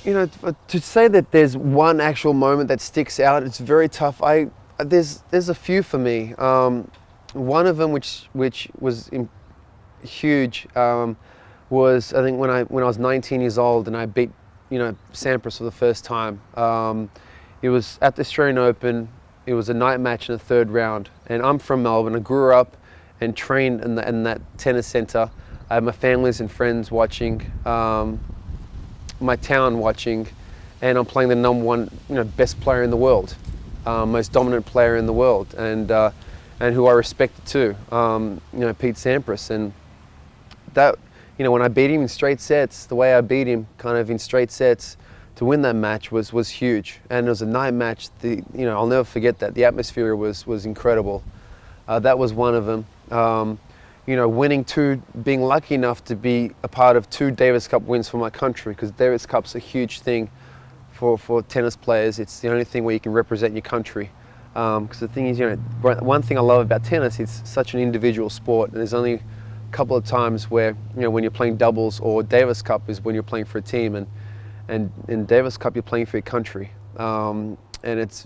To say that there's one actual moment that sticks out, it's very tough. There's a few for me. One of them, which was huge, was I think when I was 19 years old and I beat Sampras for the first time. It was at the Australian Open. It was a night match in the third round, and I'm from Melbourne. I grew up and trained in that tennis centre. I had my families and friends watching, my town watching, and I'm playing the number one, best player in the world, most dominant player in the world, and who I respected too, Pete Sampras. And that, when I beat him in straight sets, the way I beat him, kind of in straight sets, to win that match was huge. And it was a night match. I'll never forget that. The atmosphere was incredible. That was one of them. Winning two, being lucky enough to be a part of two Davis Cup wins for my country, because Davis Cup's a huge thing for tennis players. It's the only thing where you can represent your country. Because the thing is, one thing I love about tennis, it's such an individual sport, and there's only a couple of times where, when you're playing doubles, or Davis Cup is when you're playing for a team, and in Davis Cup you're playing for your country. And it's,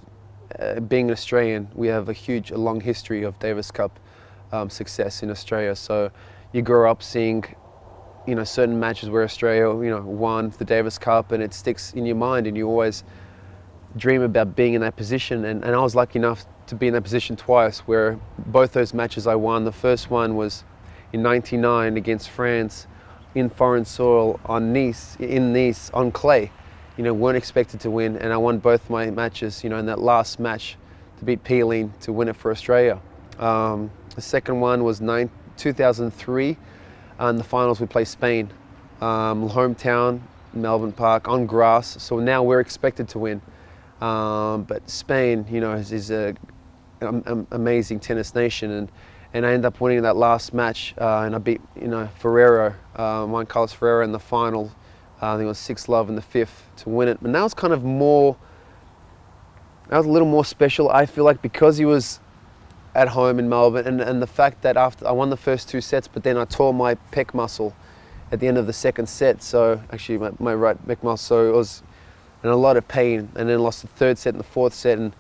being an Australian, we have a long history of Davis Cup success in Australia. So you grow up seeing, certain matches where Australia, won the Davis Cup, and it sticks in your mind, and you always dream about being in that position. And I was lucky enough to be in that position twice, where both those matches I won. The first one was in '99 against France in foreign soil in Nice on clay. Weren't expected to win, and I won both my matches, in that last match to beat Peeling to win it for Australia. The second one was 2003. In the finals we play Spain, hometown, Melbourne Park, on grass. So now we're expected to win. But Spain, is an amazing tennis nation, and I ended up winning that last match, and I beat, Ferrero, Juan Carlos Ferrero in the final. I think it was 6-love in the fifth to win it. And that was kind of that was a little more special, I feel like, because he was at home in Melbourne, and the fact that after I won the first two sets, but then I tore my pec muscle at the end of the second set. So actually my right pec muscle, so it was in a lot of pain, and then lost the third set and the fourth set, and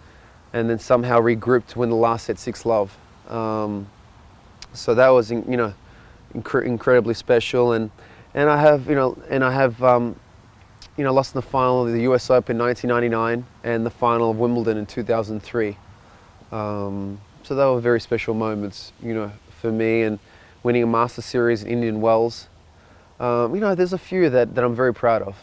then somehow regrouped to win the last set 6-love. So that was, incredibly special, and I have, lost in the final of the US Open in 1999 and the final of Wimbledon in 2003. So they were very special moments, for me, and winning a Master Series in Indian Wells. There's a few that I'm very proud of.